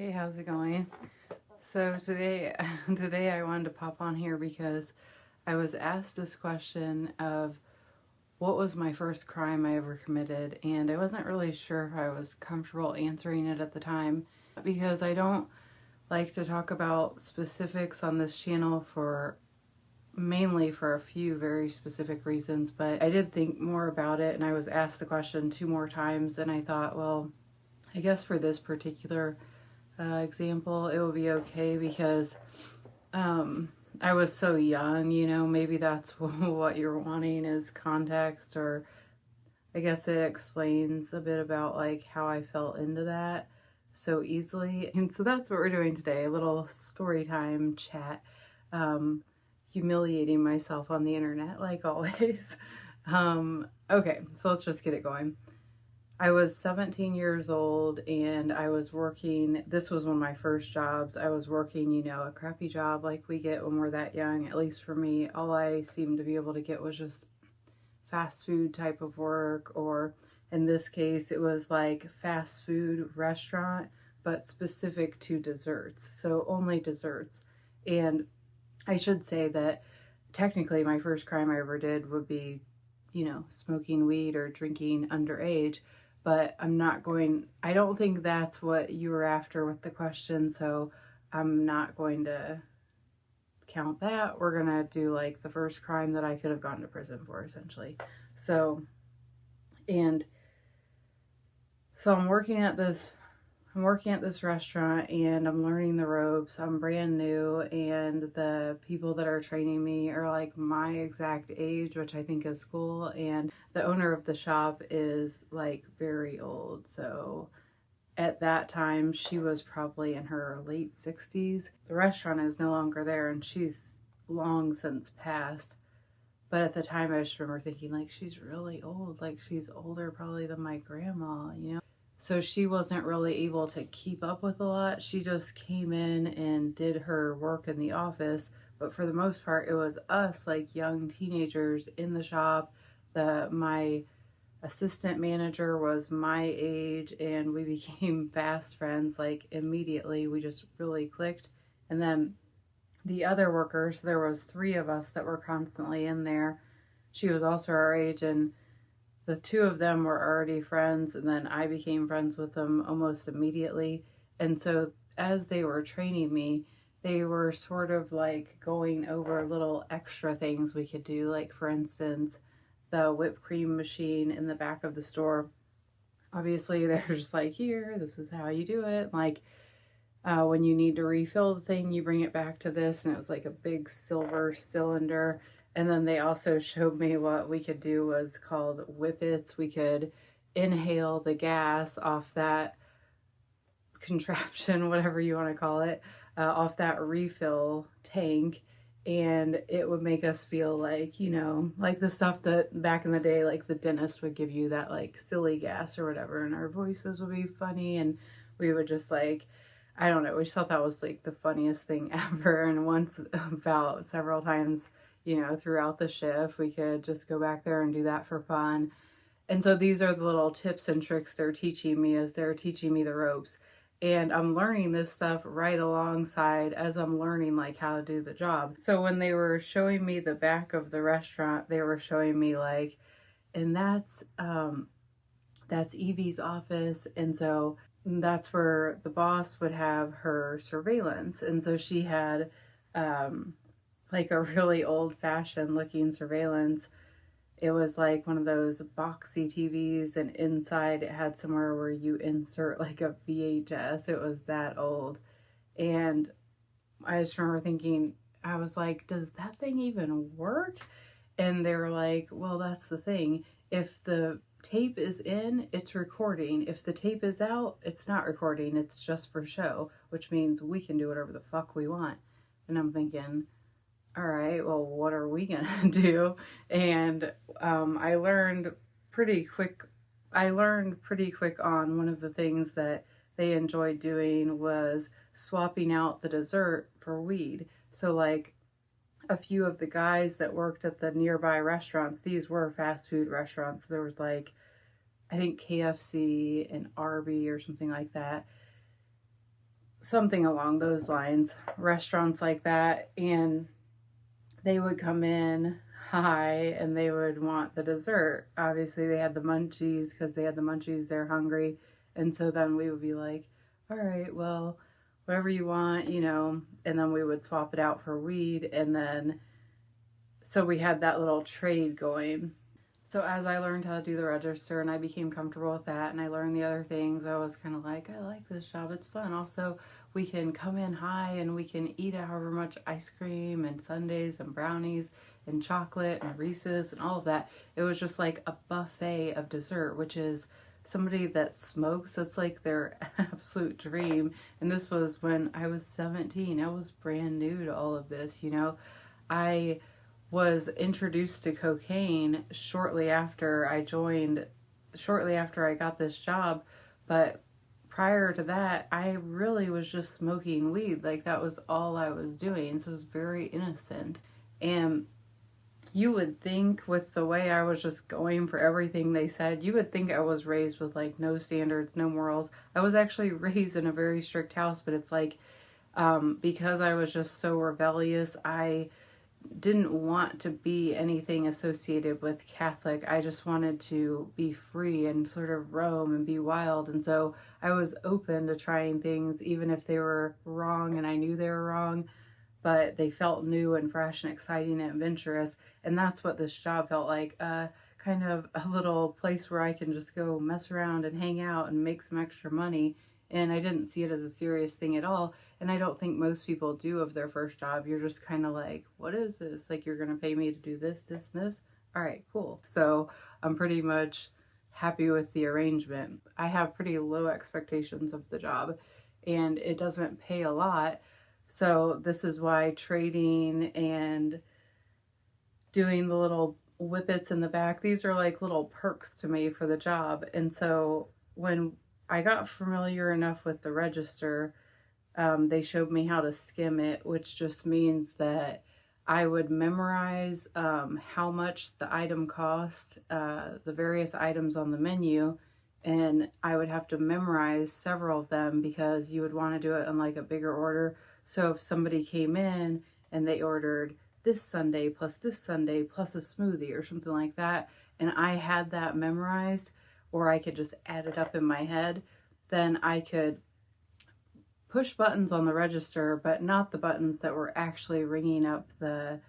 Hey, how's it going? So today I wanted to pop on here because I was asked this question of what was my first crime I ever committed, and I wasn't really sure if I was comfortable answering it at the time because I don't like to talk about specifics on this channel for mainly for a few very specific reasons, but I did think more about it and I was asked the question 2 more times and I thought, well, I guess for this particular example, it will be okay because I was so young, maybe that's what you're wanting is context, or I guess it explains a bit about like how I fell into that so easily. And so that's what we're doing today, a little story time chat, humiliating myself on the internet like always. Okay, so let's just get it going. I was 17 years old and I was working, this was one of my first jobs. I was working, a crappy job like we get when we're that young. At least for me, all I seemed to be able to get was just fast food type of work, or in this case, it was like fast food restaurant, but specific to desserts. So only desserts. And I should say that technically my first crime I ever did would be, smoking weed or drinking underage. But I don't think that's what you were after with the question, so I'm not going to count that. We're gonna do like the first crime that I could have gone to prison for, essentially. So, and so I'm working at this restaurant and I'm learning the ropes. I'm brand new and the people that are training me are like my exact age, which I think is cool. And the owner of the shop is like very old. So at that time, she was probably in her late 60s. The restaurant is no longer there and she's long since passed. But at the time, I just remember thinking, like, she's really old. Like, she's older probably than my grandma. So she wasn't really able to keep up with a lot. She just came in and did her work in the office. But for the most part, it was us, like young teenagers in the shop. My assistant manager was my age and we became fast friends, like immediately. We just really clicked. And then the other workers, there was 3 of us that were constantly in there. She was also our age, and the 2 of them were already friends, and then I became friends with them almost immediately. And so as they were training me, they were sort of like going over little extra things we could do. Like, for instance, the whipped cream machine in the back of the store. Obviously, they're just like, here, this is how you do it. Like, when you need to refill the thing, you bring it back to this, and it was like a big silver cylinder. And then they also showed me what we could do was called whippets. We could inhale the gas off that contraption, whatever you want to call it, off that refill tank. And it would make us feel like, like the stuff that back in the day, like the dentist would give you that like silly gas or whatever. And our voices would be funny. And we would just like, I don't know, we just thought that was like the funniest thing ever. And once, about several times, throughout the shift, we could just go back there and do that for fun. And so these are the little tips and tricks they're teaching me as they're teaching me the ropes. And I'm learning this stuff right alongside as I'm learning like how to do the job. So when they were showing me the back of the restaurant, they were showing me like, and that's Evie's office. And so that's where the boss would have her surveillance. And so she had like a really old-fashioned looking surveillance. It was like one of those boxy TVs, and inside it had somewhere where you insert like a VHS. It was that old. And I just remember thinking, I was like, does that thing even work? And they were like, well, that's the thing. If the tape is in, it's recording. If the tape is out, it's not recording. It's just for show, which means we can do whatever the fuck we want. And I'm thinking, all right, well, what are we gonna do? And I learned pretty quick on one of the things that they enjoyed doing was swapping out the dessert for weed. So like a few of the guys that worked at the nearby restaurants, these were fast food restaurants. There was like, I think KFC and Arby or something like that. something along those lines, restaurants like that. And they would come in high and they would want the dessert. Obviously, they had the munchies because they had the munchies, they're hungry. And so then we would be like, all right, well, whatever you want, you know, and then we would swap it out for weed. And then, so we had that little trade going. So as I learned how to do the register and I became comfortable with that and I learned the other things, I was kind of like, I like this job. It's fun. Also, we can come in high and we can eat however much ice cream and sundaes and brownies and chocolate and Reese's and all of that. It was just like a buffet of dessert, which is somebody that smokes, that's like their absolute dream. And this was when I was 17. I was brand new to all of this, you know. I was introduced to cocaine shortly after I got this job, but prior to that, I really was just smoking weed. Like, that was all I was doing, so it was very innocent. And you would think, with the way I was just going for everything they said, you would think I was raised with, like, no standards, no morals. I was actually raised in a very strict house, but it's like, because I was just so rebellious, I didn't want to be anything associated with Catholic. I just wanted to be free and sort of roam and be wild. And so I was open to trying things, even if they were wrong and I knew they were wrong, but they felt new and fresh and exciting and adventurous. And that's what this job felt like, kind of a little place where I can just go mess around and hang out and make some extra money. And I didn't see it as a serious thing at all. And I don't think most people do of their first job. You're just kind of like, what is this? Like, you're going to pay me to do this, this, and this? All right, cool. So I'm pretty much happy with the arrangement. I have pretty low expectations of the job, and it doesn't pay a lot. So this is why trading and doing the little whippets in the back, these are like little perks to me for the job. And so when I got familiar enough with the register, they showed me how to skim it, which just means that I would memorize how much the item cost, the various items on the menu, and I would have to memorize several of them because you would want to do it in like a bigger order. So if somebody came in and they ordered this sundae plus a smoothie or something like that, and I had that memorized, or I could just add it up in my head, then I could push buttons on the register, but not the buttons that were actually ringing up the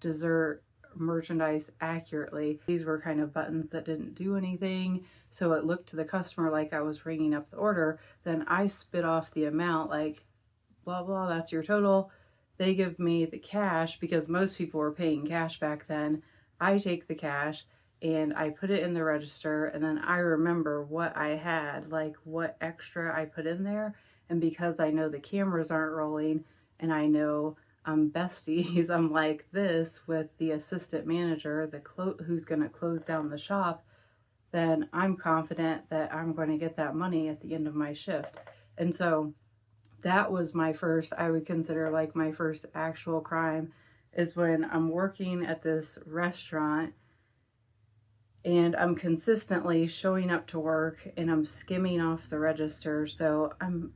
dessert merchandise accurately. These were kind of buttons that didn't do anything, so it looked to the customer like I was ringing up the order. Then I spit off the amount, like, blah, blah, that's your total. They give me the cash, because most people were paying cash back then. I take the cash and I put it in the register, and then I remember what I had, like what extra I put in there. And because I know the cameras aren't rolling and I know I'm besties, I'm like this with the assistant manager, who's going to close down the shop, then I'm confident that I'm going to get that money at the end of my shift. And so that was my first, I would consider like my first actual crime, is when I'm working at this restaurant and I'm consistently showing up to work and I'm skimming off the register. So I'm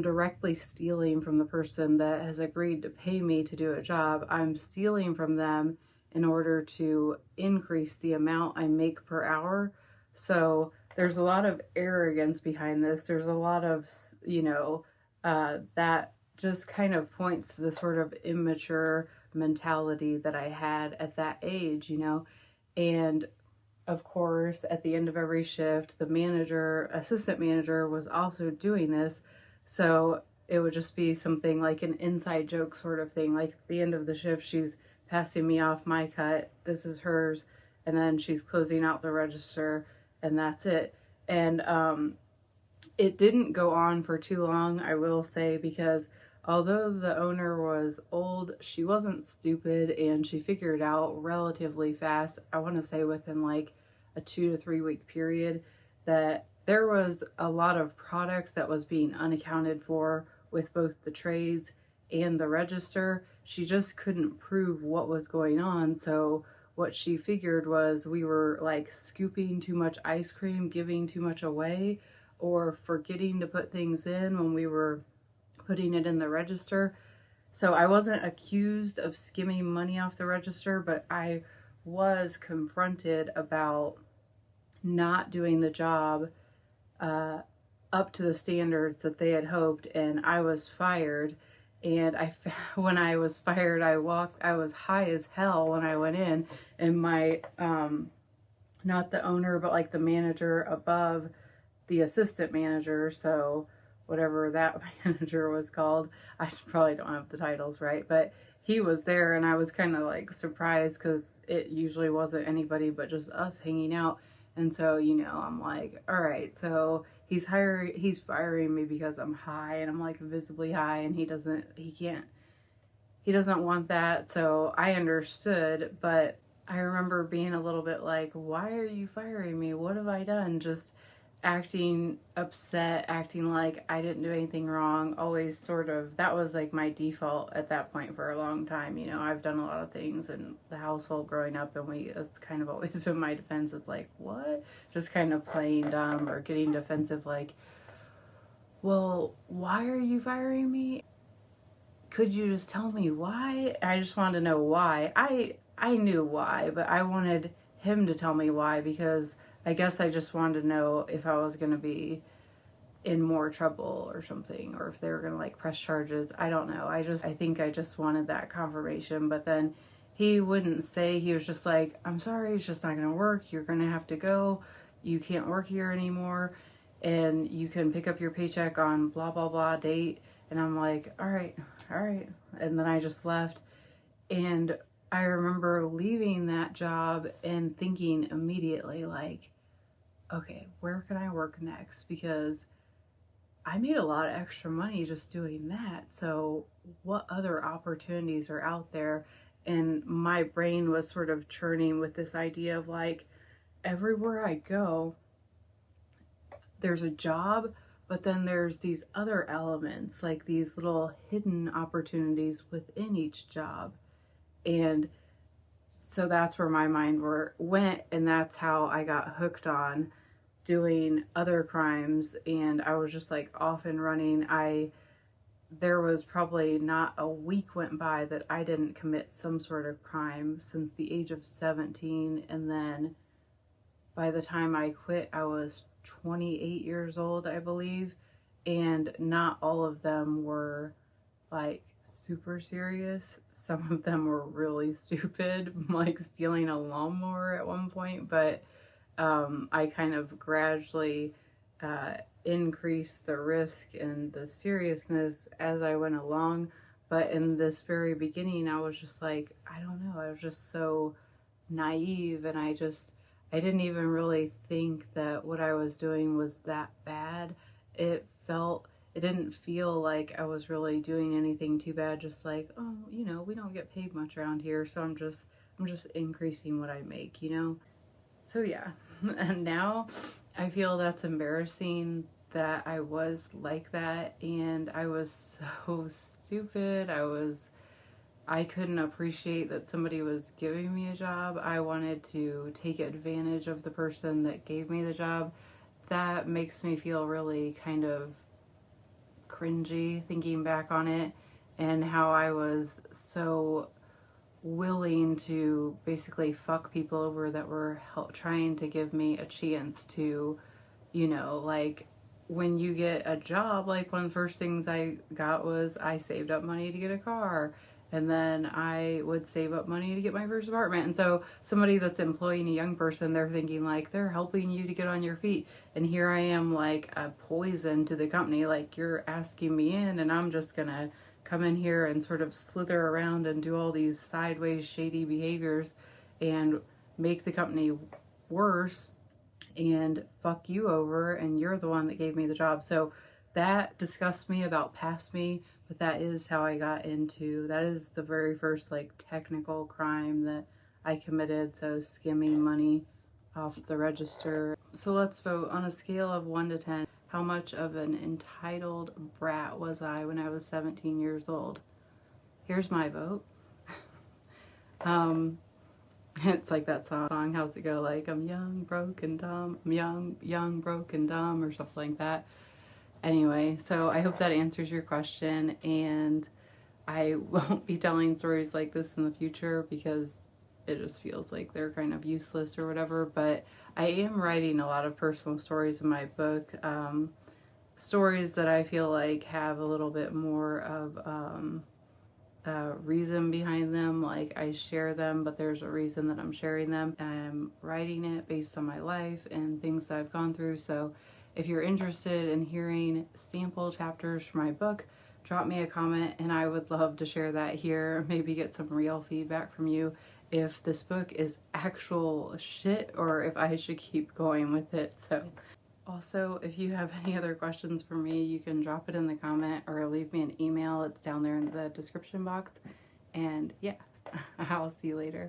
directly stealing from the person that has agreed to pay me to do a job. I'm stealing from them in order to increase the amount I make per hour. So there's a lot of arrogance behind this. There's a lot of, that just kind of points to the sort of immature mentality that I had at that age, and of course, at the end of every shift, the assistant manager was also doing this. So it would just be something like an inside joke sort of thing. Like at the end of the shift, she's passing me off my cut. This is hers. And then she's closing out the register, and that's it. And it didn't go on for too long, I will say, because although the owner was old, she wasn't stupid, and she figured out relatively fast, I want to say within like a 2 to 3 week period, that there was a lot of product that was being unaccounted for with both the trades and the register. She just couldn't prove what was going on. So what she figured was we were like scooping too much ice cream, giving too much away, or forgetting to put things in when we were putting it in the register. So I wasn't accused of skimming money off the register, but I was confronted about not doing the job up to the standards that they had hoped, and I was fired. And when I was fired, I was high as hell when I went in, and my, not the owner, but like the manager above the assistant manager, so whatever that manager was called, I probably don't have the titles right, but he was there, and I was kind of like surprised because it usually wasn't anybody but just us hanging out. And so, I'm like, all right, so he's firing me because I'm high, and I'm like visibly high, and he doesn't want that. So I understood, but I remember being a little bit like, why are you firing me? What have I done? Just acting upset, acting like I didn't do anything wrong. Always that was like my default at that point for a long time. I've done a lot of things in the household growing up, and it's kind of always been my defense is like, what? Just kind of playing dumb or getting defensive, like, well, why are you firing me? Could you just tell me why? I just wanted to know why. I knew why, but I wanted him to tell me why, because I guess I just wanted to know if I was going to be in more trouble or something, or if they were going to like press charges. I don't know. I think I just wanted that confirmation. But then he wouldn't say. He was just like, I'm sorry, it's just not going to work. You're going to have to go. You can't work here anymore, and you can pick up your paycheck on blah, blah, blah date. And I'm like, all right. And then I just left. And I remember leaving that job and thinking immediately, like, okay, where can I work next? Because I made a lot of extra money just doing that. So what other opportunities are out there? And my brain was sort of churning with this idea of like, everywhere I go, there's a job, but then there's these other elements, like these little hidden opportunities within each job. And so that's where my mind went, and that's how I got hooked on doing other crimes. And I was just like off and running. There was probably not a week went by that I didn't commit some sort of crime since the age of 17. And then by the time I quit, I was 28 years old, I believe. And not all of them were like super serious. Some of them were really stupid, like stealing a lawnmower at one point. But I kind of gradually increased the risk and the seriousness as I went along. But in this very beginning, I was just like, I don't know, I was just so naive, and I didn't even really think that what I was doing was that bad. It didn't feel like I was really doing anything too bad, just like, oh, we don't get paid much around here, so I'm just increasing what I make, So yeah, and now I feel that's embarrassing that I was like that, and I was so stupid. I couldn't appreciate that somebody was giving me a job. I wanted to take advantage of the person that gave me the job. That makes me feel really kind of cringy thinking back on it, and how I was so willing to basically fuck people over that were trying to give me a chance to, like when you get a job, like one of the first things I got was I saved up money to get a car. And then I would save up money to get my first apartment. And so somebody that's employing a young person, they're thinking like they're helping you to get on your feet. And here I am like a poison to the company. Like, you're asking me in, and I'm just going to come in here and sort of slither around and do all these sideways shady behaviors and make the company worse and fuck you over. And you're the one that gave me the job. So that disgusts me about past me. But that is how I got that is the very first like technical crime that I committed. So skimming money off the register. So let's vote on a scale of 1 to 10. How much of an entitled brat was I when I was 17 years old? Here's my vote. It's like that song, how's it go? Like, I'm young, broke, and dumb. I'm young, broke, and dumb, or something like that. Anyway, so I hope that answers your question, and I won't be telling stories like this in the future because it just feels like they're kind of useless or whatever. But I am writing a lot of personal stories in my book, stories that I feel like have a little bit more of reason behind them. Like, I share them, but there's a reason that I'm sharing them. I'm writing it based on my life and things that I've gone through. So if you're interested in hearing sample chapters from my book, drop me a comment and I would love to share that here. Maybe get some real feedback from you if this book is actual shit or if I should keep going with it. So also, if you have any other questions for me, you can drop it in the comment or leave me an email. It's down there in the description box. And yeah, I'll see you later.